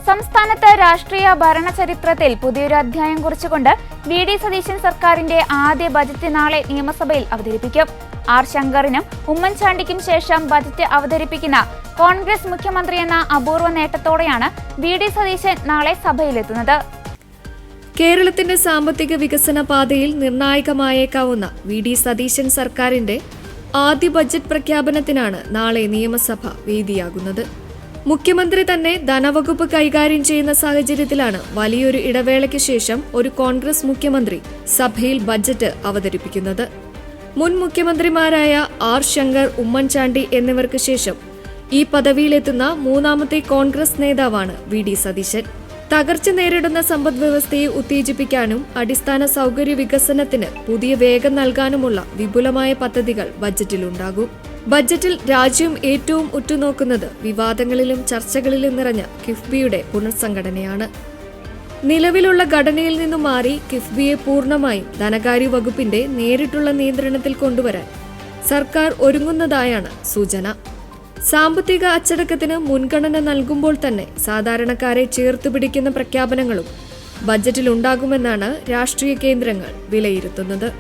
സംസ്ഥാനത്ത് രാഷ്ട്രീയ ഭരണചരിത്രത്തിൽ പുതിയൊരു അധ്യായം കുറിച്ചുകൊണ്ട് വി.ഡി. സതീശൻ സർക്കാരിന്റെ ആദ്യ ബജറ്റ് നാളെ നിയമസഭയിൽ അവതരിപ്പിക്കും. ആർ. ശങ്കറിനും ഉമ്മൻചാണ്ടിക്കും ശേഷം ബജറ്റ് അവതരിപ്പിക്കുന്ന കോൺഗ്രസ് മുഖ്യമന്ത്രി എന്ന അപൂർവ നേട്ടത്തോടെയാണ് വി.ഡി. സതീശൻ നാളെ സഭയിലെത്തുന്നത്. കേരളത്തിന്റെ സാമ്പത്തിക വികസന പാതയിൽ നിർണായകമായേക്കാവുന്ന വി.ഡി. സതീശൻ സർക്കാരിന്റെ ആദ്യ ബജറ്റ് പ്രഖ്യാപനത്തിനാണ് നാളെ നിയമസഭ വേദിയാകുന്നത്. മുഖ്യമന്ത്രി തന്നെ ധനവകുപ്പ് കൈകാര്യം ചെയ്യുന്ന സാഹചര്യത്തിലാണ് വലിയൊരു ഇടവേളയ്ക്ക് ശേഷം ഒരു കോൺഗ്രസ് മുഖ്യമന്ത്രി സഭയിൽ ബജറ്റ് അവതരിപ്പിക്കുന്നത്. മുൻ മുഖ്യമന്ത്രിമാരായ ആർ. ശങ്കർ, ഉമ്മൻചാണ്ടി എന്നിവർക്ക് ശേഷം ഈ പദവിയിലെത്തുന്ന മൂന്നാമത്തെ കോൺഗ്രസ് നേതാവാണ് വി.ഡി. സതീശൻ. തകർച്ച നേരിടുന്ന സമ്പദ്വ്യവസ്ഥയെ ഉത്തേജിപ്പിക്കാനും അടിസ്ഥാന സൗകര്യ വികസനത്തിന് പുതിയ വേഗം നൽകാനുമുള്ള വിപുലമായ പദ്ധതികൾ ബജറ്റിലുണ്ടാകും. ബജറ്റിൽ രാജ്യം ഏറ്റവും ഉറ്റുനോക്കുന്നത് വിവാദങ്ങളിലും ചർച്ചകളിലും നിറഞ്ഞ കിഫ്ബിയുടെ പുനഃസംഘടനയാണ്. നിലവിലുള്ള ഘടനയിൽ നിന്നും മാറി കിഫ്ബിയെ പൂർണ്ണമായും ധനകാര്യ വകുപ്പിന്റെ നേരിട്ടുള്ള നിയന്ത്രണത്തിൽ കൊണ്ടുവരാൻ സർക്കാർ ഒരുങ്ങുന്നതായാണ് സൂചന. സാമ്പത്തിക അച്ചടക്കത്തിന് മുൻഗണന നൽകുമ്പോൾ തന്നെ സാധാരണക്കാരെ ചേർത്ത് പിടിക്കുന്ന പ്രഖ്യാപനങ്ങളും ബജറ്റിലുണ്ടാകുമെന്നാണ് രാഷ്ട്രീയ കേന്ദ്രങ്ങൾ വിലയിരുത്തുന്നത്.